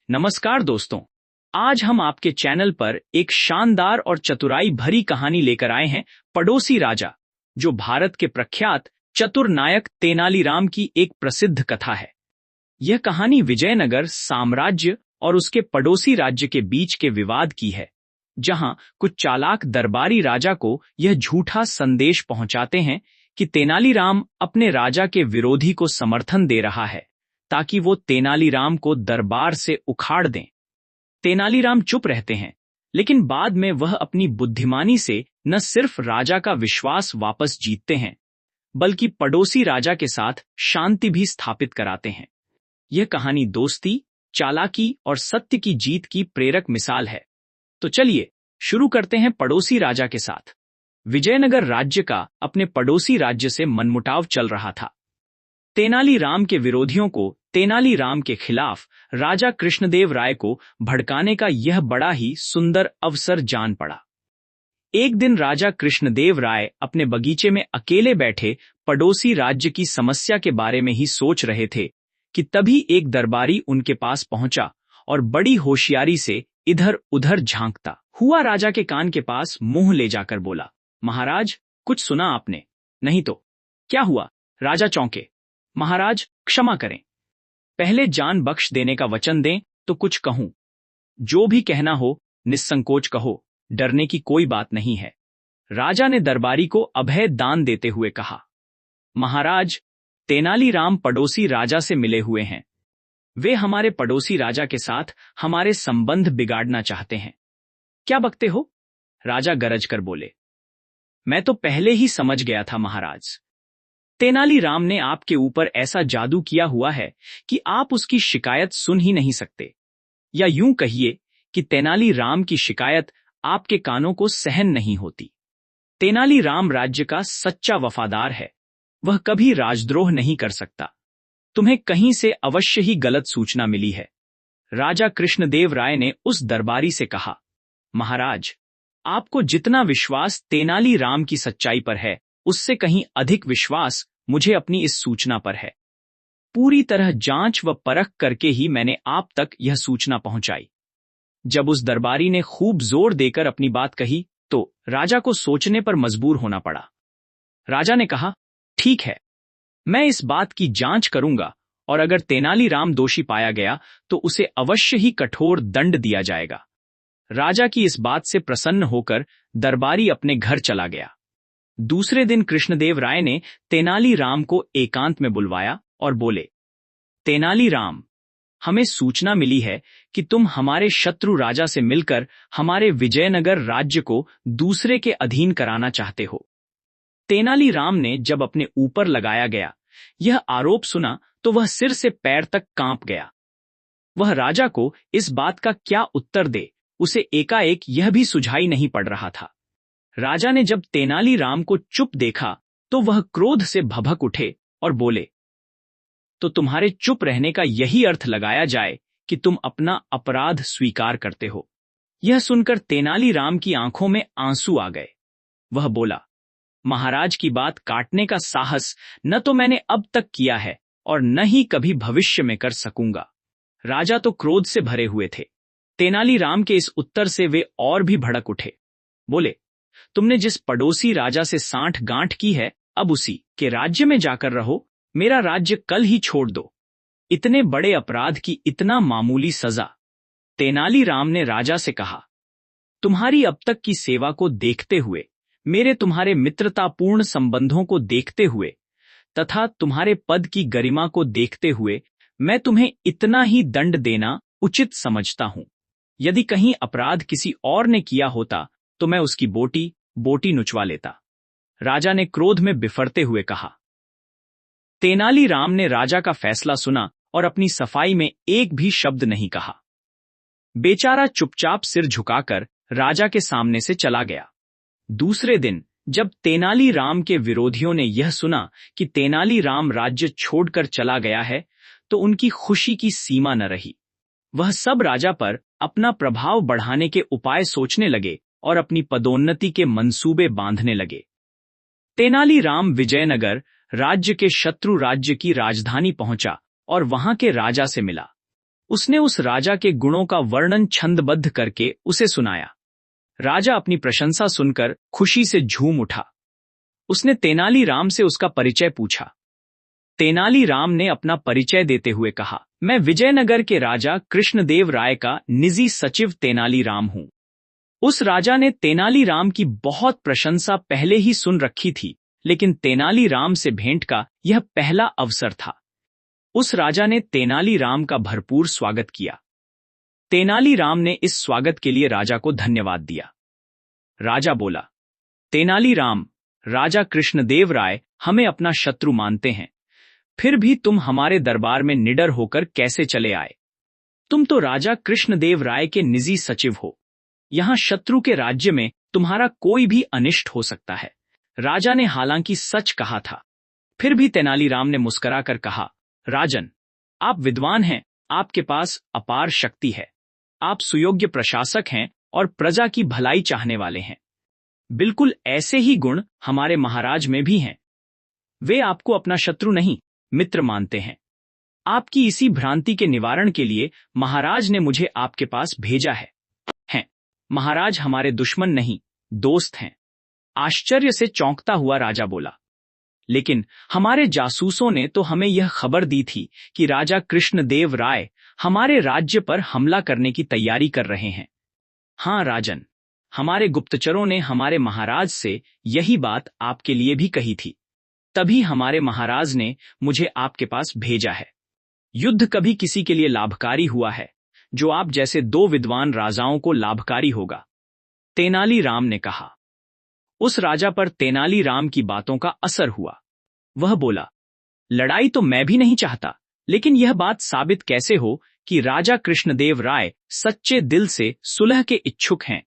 नमस्कार दोस्तों। आज हम आपके चैनल पर एक शानदार और चतुराई भरी कहानी लेकर आए हैं, पड़ोसी राजा, जो भारत के प्रख्यात चतुर नायक तेनालीराम की एक प्रसिद्ध कथा है। यह कहानी विजयनगर साम्राज्य और उसके पड़ोसी राज्य के बीच के विवाद की है, जहां कुछ चालाक दरबारी राजा को यह झूठा संदेश पहुंचाते हैं कि तेनालीराम अपने राजा के विरोधी को समर्थन दे रहा है ताकि वो तेनालीराम को दरबार से उखाड़ दें। तेनालीराम चुप रहते हैं, लेकिन बाद में वह अपनी बुद्धिमानी से न सिर्फ राजा का विश्वास वापस जीतते हैं, बल्कि पड़ोसी राजा के साथ शांति भी स्थापित कराते हैं। यह कहानी दोस्ती, चालाकी और सत्य की जीत की प्रेरक मिसाल है। तो चलिए शुरू करते हैं पड़ोसी राजा के साथ। विजयनगर राज्य का अपने पड़ोसी राज्य से मनमुटाव चल रहा था। तेनालीराम के विरोधियों को तेनालीराम के खिलाफ राजा कृष्णदेव राय को भड़काने का यह बड़ा ही सुंदर अवसर जान पड़ा। एक दिन राजा कृष्णदेव राय अपने बगीचे में अकेले बैठे पड़ोसी राज्य की समस्या के बारे में ही सोच रहे थे कि तभी एक दरबारी उनके पास पहुंचा और बड़ी होशियारी से इधर उधर झांकता हुआ राजा के कान के पास मुंह ले जाकर बोला, महाराज, कुछ सुना आपने? नहीं तो क्या हुआ? राजा चौंके। महाराज, क्षमा करें, पहले जान बख्श देने का वचन दें तो कुछ कहूं। जो भी कहना हो निस्संकोच कहो, डरने की कोई बात नहीं है। राजा ने दरबारी को अभय दान देते हुए कहा। महाराज, तेनालीराम पड़ोसी राजा से मिले हुए हैं। वे हमारे पड़ोसी राजा के साथ हमारे संबंध बिगाड़ना चाहते हैं। क्या बकते हो? राजा गरज कर बोले। मैं तो पहले ही समझ गया था महाराज। तेनालीराम ने आपके ऊपर ऐसा जादू किया हुआ है कि आप उसकी शिकायत सुन ही नहीं सकते, या यूं कहिए कि तेनालीराम की शिकायत आपके कानों को सहन नहीं होती। तेनालीराम राज्य का सच्चा वफादार है, वह कभी राजद्रोह नहीं कर सकता। तुम्हें कहीं से अवश्य ही गलत सूचना मिली है। राजा कृष्णदेव राय ने उस दरबारी से कहा, महाराज, आपको जितना विश्वास तेनालीराम की सच्चाई पर है, उससे कहीं अधिक विश्वास मुझे अपनी इस सूचना पर है। पूरी तरह जांच व परख करके ही मैंने आप तक यह सूचना पहुंचाई। जब उस दरबारी ने खूब जोर देकर अपनी बात कही तो राजा को सोचने पर मजबूर होना पड़ा। राजा ने कहा, ठीक है, मैं इस बात की जांच करूंगा और अगर तेनालीराम दोषी पाया गया तो उसे अवश्य ही कठोर दंड दिया जाएगा। राजा की इस बात से प्रसन्न होकर दरबारी अपने घर चला गया। दूसरे दिन कृष्णदेव राय ने तेनालीराम को एकांत में बुलवाया और बोले, तेनालीराम, हमें सूचना मिली है कि तुम हमारे शत्रु राजा से मिलकर हमारे विजयनगर राज्य को दूसरे के अधीन कराना चाहते हो। तेनालीराम ने जब अपने ऊपर लगाया गया यह आरोप सुना तो वह सिर से पैर तक कांप गया। वह राजा को इस बात का क्या उत्तर दे, उसे एकाएक यह भी सुझाई नहीं पड़ रहा था। राजा ने जब तेनालीराम को चुप देखा तो वह क्रोध से भभक उठे और बोले, तो तुम्हारे चुप रहने का यही अर्थ लगाया जाए कि तुम अपना अपराध स्वीकार करते हो। यह सुनकर तेनालीराम की आंखों में आंसू आ गए। वह बोला, महाराज की बात काटने का साहस न तो मैंने अब तक किया है और न ही कभी भविष्य में कर सकूंगा। राजा तो क्रोध से भरे हुए थे। तेनालीराम के इस उत्तर से वे और भी भड़क उठे। बोले, तुमने जिस पड़ोसी राजा से सांठ गांठ की है, अब उसी के राज्य में जाकर रहो। मेरा राज्य कल ही छोड़ दो। इतने बड़े अपराध की इतना मामूली सजा। तेनालीराम ने राजा से कहा, तुम्हारी अब तक की सेवा को देखते हुए, मेरे तुम्हारे मित्रतापूर्ण संबंधों को देखते हुए तथा तुम्हारे पद की गरिमा को देखते हुए मैं तुम्हें इतना ही दंड देना उचित समझता हूं। यदि कहीं अपराध किसी और ने किया होता तो मैं उसकी बोटी बोटी नुचवा लेता। राजा ने क्रोध में बिफरते हुए कहा। तेनालीराम ने राजा का फैसला सुना और अपनी सफाई में एक भी शब्द नहीं कहा। बेचारा चुपचाप सिर झुकाकर राजा के सामने से चला गया। दूसरे दिन जब तेनालीराम के विरोधियों ने यह सुना कि तेनालीराम राज्य छोड़कर चला गया है तो उनकी खुशी की सीमा न रही। वह सब राजा पर अपना प्रभाव बढ़ाने के उपाय सोचने लगे और अपनी पदोन्नति के मंसूबे बांधने लगे। तेनालीराम विजयनगर राज्य के शत्रु राज्य की राजधानी पहुंचा और वहां के राजा से मिला। उसने उस राजा के गुणों का वर्णन छंदबद्ध करके उसे सुनाया। राजा अपनी प्रशंसा सुनकर खुशी से झूम उठा। उसने तेनालीराम से उसका परिचय पूछा। तेनालीराम ने अपना परिचय देते हुए कहा, मैं विजयनगर के राजा कृष्णदेव राय का निजी सचिव तेनालीराम हूं। उस राजा ने तेनालीराम की बहुत प्रशंसा पहले ही सुन रखी थी, लेकिन तेनालीराम से भेंट का यह पहला अवसर था। उस राजा ने तेनालीराम का भरपूर स्वागत किया। तेनालीराम ने इस स्वागत के लिए राजा को धन्यवाद दिया। राजा बोला, तेनालीराम, राजा कृष्णदेव राय हमें अपना शत्रु मानते हैं, फिर भी तुम हमारे दरबार में निडर होकर कैसे चले आए? तुम तो राजा कृष्णदेव राय के निजी सचिव हो। यहां शत्रु के राज्य में तुम्हारा कोई भी अनिष्ट हो सकता है। राजा ने हालांकि सच कहा था, फिर भी तेनालीराम ने मुस्कुराकर कहा, राजन, आप विद्वान हैं, आपके पास अपार शक्ति है, आप सुयोग्य प्रशासक हैं और प्रजा की भलाई चाहने वाले हैं। बिल्कुल ऐसे ही गुण हमारे महाराज में भी हैं। वे आपको अपना शत्रु नहीं, मित्र मानते हैं। आपकी इसी भ्रांति के निवारण के लिए महाराज ने मुझे आपके पास भेजा है। महाराज हमारे दुश्मन नहीं, दोस्त हैं। आश्चर्य से चौंकता हुआ राजा बोला, लेकिन हमारे जासूसों ने तो हमें यह खबर दी थी कि राजा कृष्णदेव राय हमारे राज्य पर हमला करने की तैयारी कर रहे हैं। हां राजन, हमारे गुप्तचरों ने हमारे महाराज से यही बात आपके लिए भी कही थी, तभी हमारे महाराज ने मुझे आपके पास भेजा है। युद्ध कभी किसी के लिए लाभकारी हुआ है, जो आप जैसे दो विद्वान राजाओं को लाभकारी होगा, तेनालीराम ने कहा। उस राजा पर तेनालीराम की बातों का असर हुआ। वह बोला, लड़ाई तो मैं भी नहीं चाहता, लेकिन यह बात साबित कैसे हो कि राजा कृष्णदेव राय सच्चे दिल से सुलह के इच्छुक हैं।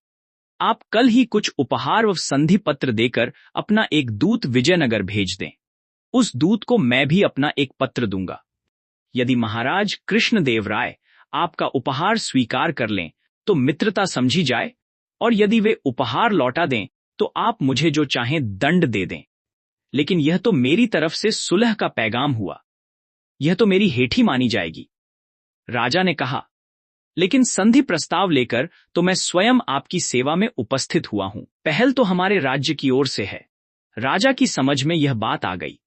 आप कल ही कुछ उपहार व संधि पत्र देकर अपना एक दूत विजयनगर भेज दें। उस दूत को मैं भी अपना एक पत्र दूंगा। यदि महाराज कृष्णदेव राय आपका उपहार स्वीकार कर लें तो मित्रता समझी जाए, और यदि वे उपहार लौटा दें तो आप मुझे जो चाहें दंड दे दें, लेकिन यह तो मेरी तरफ से सुलह का पैगाम हुआ, यह तो मेरी हेठी मानी जाएगी। राजा ने कहा, लेकिन संधि प्रस्ताव लेकर तो मैं स्वयं आपकी सेवा में उपस्थित हुआ हूं। पहल तो हमारे राज्य की ओर से है। राजा की समझ में यह बात आ गई।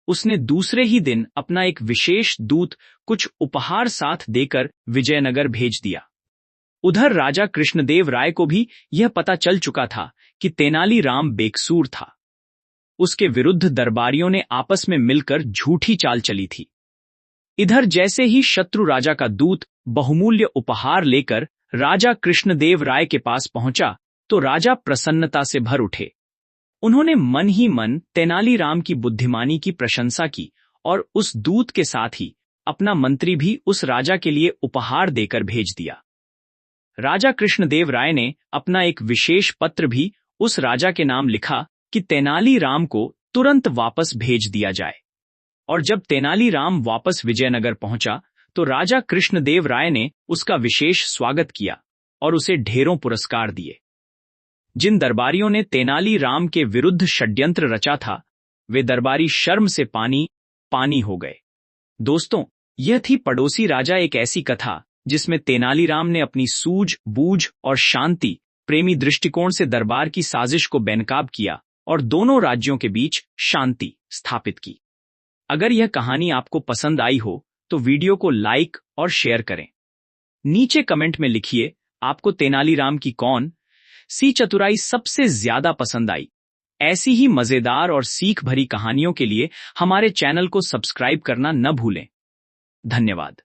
उसने दूसरे ही दिन अपना एक विशेष दूत कुछ उपहार साथ देकर विजयनगर भेज दिया। उधर राजा कृष्णदेव राय को भी यह पता चल चुका था कि तेनालीराम बेकसूर था। उसके विरुद्ध दरबारियों ने आपस में मिलकर झूठी चाल चली थी। इधर जैसे ही शत्रु राजा का दूत बहुमूल्य उपहार लेकर राजा कृष्णदेव राय के पास पहुंचा तो राजा प्रसन्नता से भर उठे। उन्होंने मन ही मन तेनालीराम की बुद्धिमानी की प्रशंसा की और उस दूत के साथ ही अपना मंत्री भी उस राजा के लिए उपहार देकर भेज दिया। राजा कृष्णदेव राय ने अपना एक विशेष पत्र भी उस राजा के नाम लिखा कि तेनालीराम को तुरंत वापस भेज दिया जाए। और जब तेनालीराम वापस विजयनगर पहुंचा तो राजा कृष्णदेव राय ने उसका विशेष स्वागत किया और उसे ढेरों पुरस्कार दिए। जिन दरबारियों ने तेनालीराम के विरुद्ध षड्यंत्र रचा था, वे दरबारी शर्म से पानी पानी हो गए। दोस्तों, यह थी पड़ोसी राजा एक ऐसी कथा जिसमें तेनालीराम ने अपनी सूझ-बूझ और शांति प्रेमी दृष्टिकोण से दरबार की साजिश को बेनकाब किया और दोनों राज्यों के बीच शांति स्थापित की। अगर यह कहानी आपको पसंद आई हो तो वीडियो को लाइक और शेयर करें। नीचे कमेंट में लिखिए आपको तेनालीराम की कौन सी चतुराई सबसे ज्यादा पसंद आई। ऐसी ही मजेदार और सीख भरी कहानियों के लिए हमारे चैनल को सब्सक्राइब करना न भूलें। धन्यवाद।